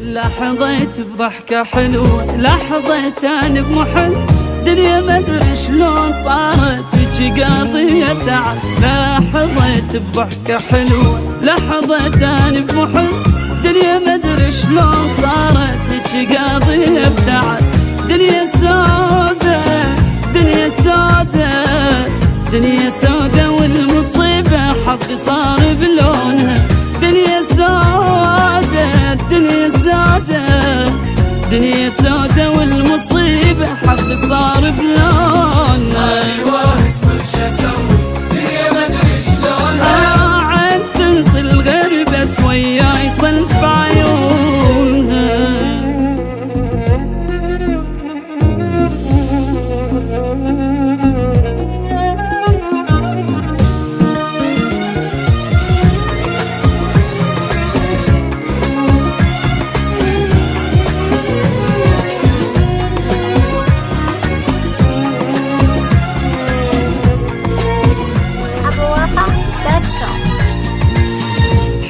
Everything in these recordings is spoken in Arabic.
لحظيت بضحكة حلوة، لحظيت أنا بمحل دنيا ما أدري شلون صارت هيجي قضية تعب. لحظيت بضحكة حلوة، لحظيت أنا بمحل دنيا ما أدري شلون صارت هيجي قضية تعب. دنيا سودة، دنيا سودة، دنيا سودة والمصيبة حظي صار بلونها. دنيا سودة، دنيا سودة، دنيا سودة والمصيبة حظي صار بلونها. ايوه اسمك شو اسوي دنيا ما ادري شلونها. عاد تنطي الغير بس وياي صنف عيونها.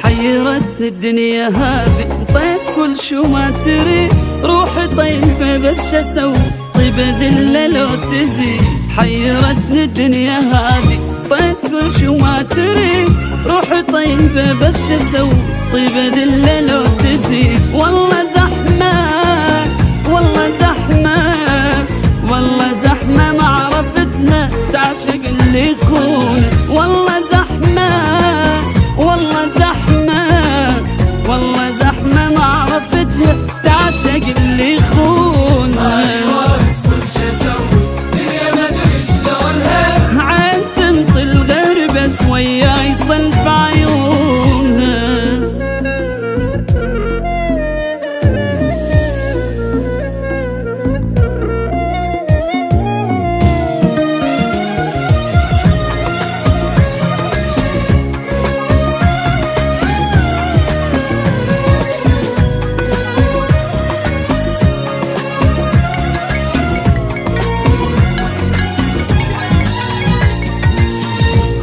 حيرت الدنيا هذه انطيت كل شو ما تريد. روحي طيبة بس شسوي طيبة ذلة لو تزيد. حيرتني الدنيا هذه انطيت كل شو ما تريد. روحي طيبة بس شسوي طيبة ذلة لو تزيد. والله زحمة، والله زحمة، والله زحمة ما عرفتها تعشق اللي يخونه. والله زحمة، والله زحمة، والله زحمة ما عرفتها تعشق اللي يخونها. ايوه اسمك شو اسوي دنيا ما ادري شلونها. عاد تنطي الغير بس وياي صنف عيونها.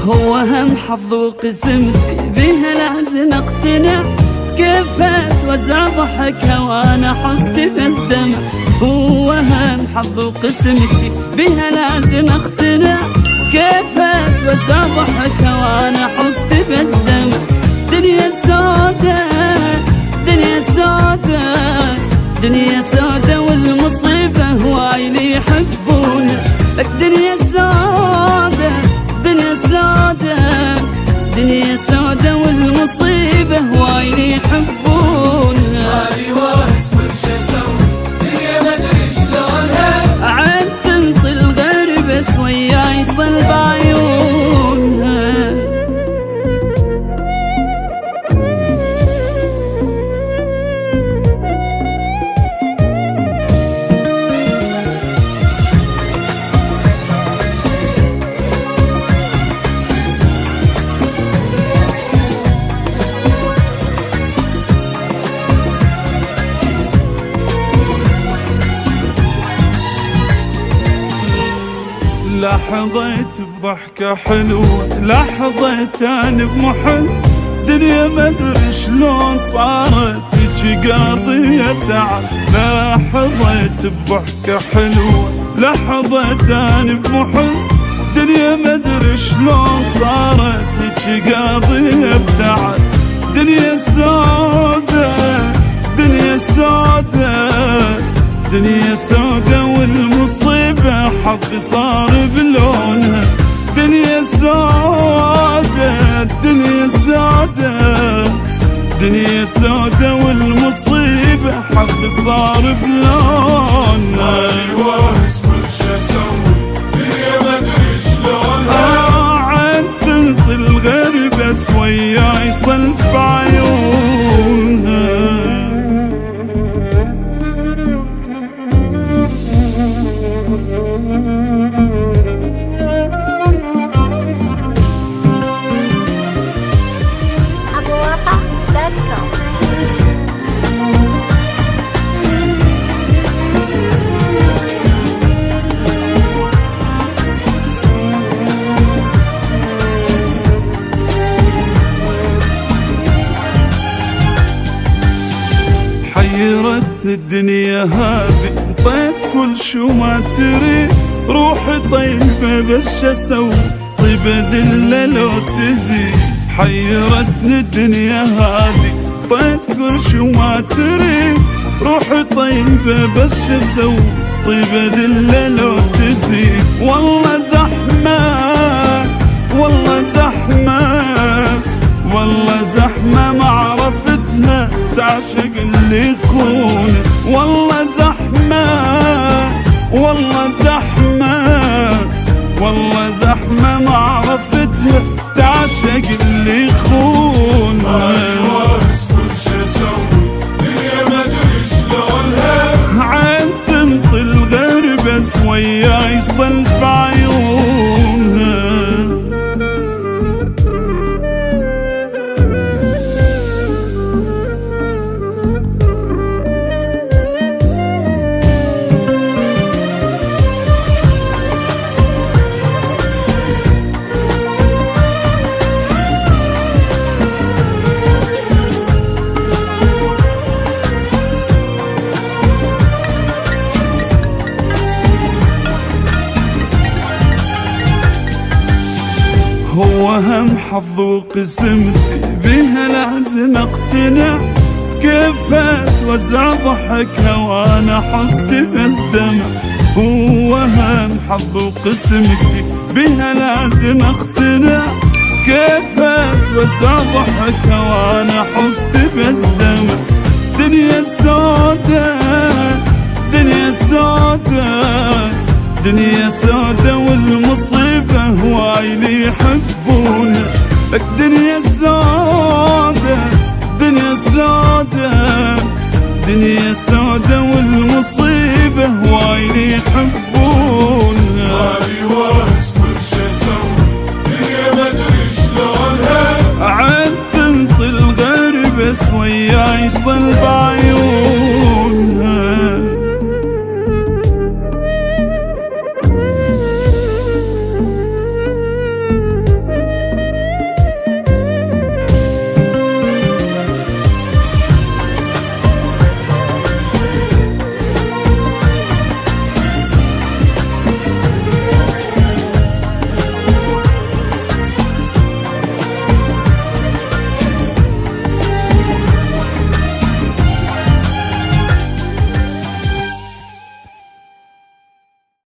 هو هم حظ وقسمتي بيها لازم اقتنع. كيف اتوزع ضحكها وانا حزتي بس دمع. هو هم حظ وقسمتي بيها لازم اقتنع. كيف اتوزع ضحكها وانا حزتي بس دمع. دنيا سودة، دنيا سودة، دنيا سودة والمصيبة هواي اللي يحبونها. لك دنيا سودة، دنيا سودة، دنيا سودة والمصيبة هواي اللي يحبونها. ايوه اسمك شو اسوي دنيا ما ادري شلونها. عاد تنطي الغير بس وياي صلب عيونها. لحظيت بضحكة حلوة، لحظيت أنا بمحل دنيا ما أدري شلون صارت هيجي قضية تعب. لحظيت بضحكة حلوة، لحظيت أنا بمحل دنيا ما أدري شلون صارت هيجي قضية تعب. دنيا سودة، دنيا سودة، دنيا سودة والمصيبة حظي صار بلونها. دنيا سودة، دنيا سودة، دنيا سودة والمصيبة حظي صار بلونها. ايوه اسمك شو اسوي دنيا ما ادري شلونها. عاد تنطي الغير بس وياي صنف عيونها. حيرت الدنيا هذه، طيت كل شو ما تريد، روحي طيبة بس اسوي، طيبة ذلة لو تزيد. حيرتني الدنيا هذه، طيت كل شو ما تريد، روحي طيبة بس اسوي، طيبة ذلة لو تزيد. والله زحمة والله زحمة والله زحمة ما عرفتها تعشق اللي يخونه. والله زحمة والله زحمة والله زحمة ما عرفتها تعشق اللي يخونه. وارث كل شي اسوي دنيا ما ادري شلونها، عين تنطي الغير بس وياي صلف عيونها. هو هم حظ وقسمتي بها لازم اقتنع، كيف اتوزع ضحكها وانا حظتي بس دمع. هو هم حظ وقسمتي بها لازم اقتنع، كيف اتوزع ضحكها وانا حظتي بس دمع. دنيا سودا دنيا سودا دنيا سودا والمصيبة هواي اللي يحبونها. لك دنيا سودا دنيا سودا دنيا سودا والمصيبة هواي اللي يحبونها. مالي وارث كل شي اسوي دنيا ما ادري شلونها، عين تنطي الغير بس وياي صلب عيون.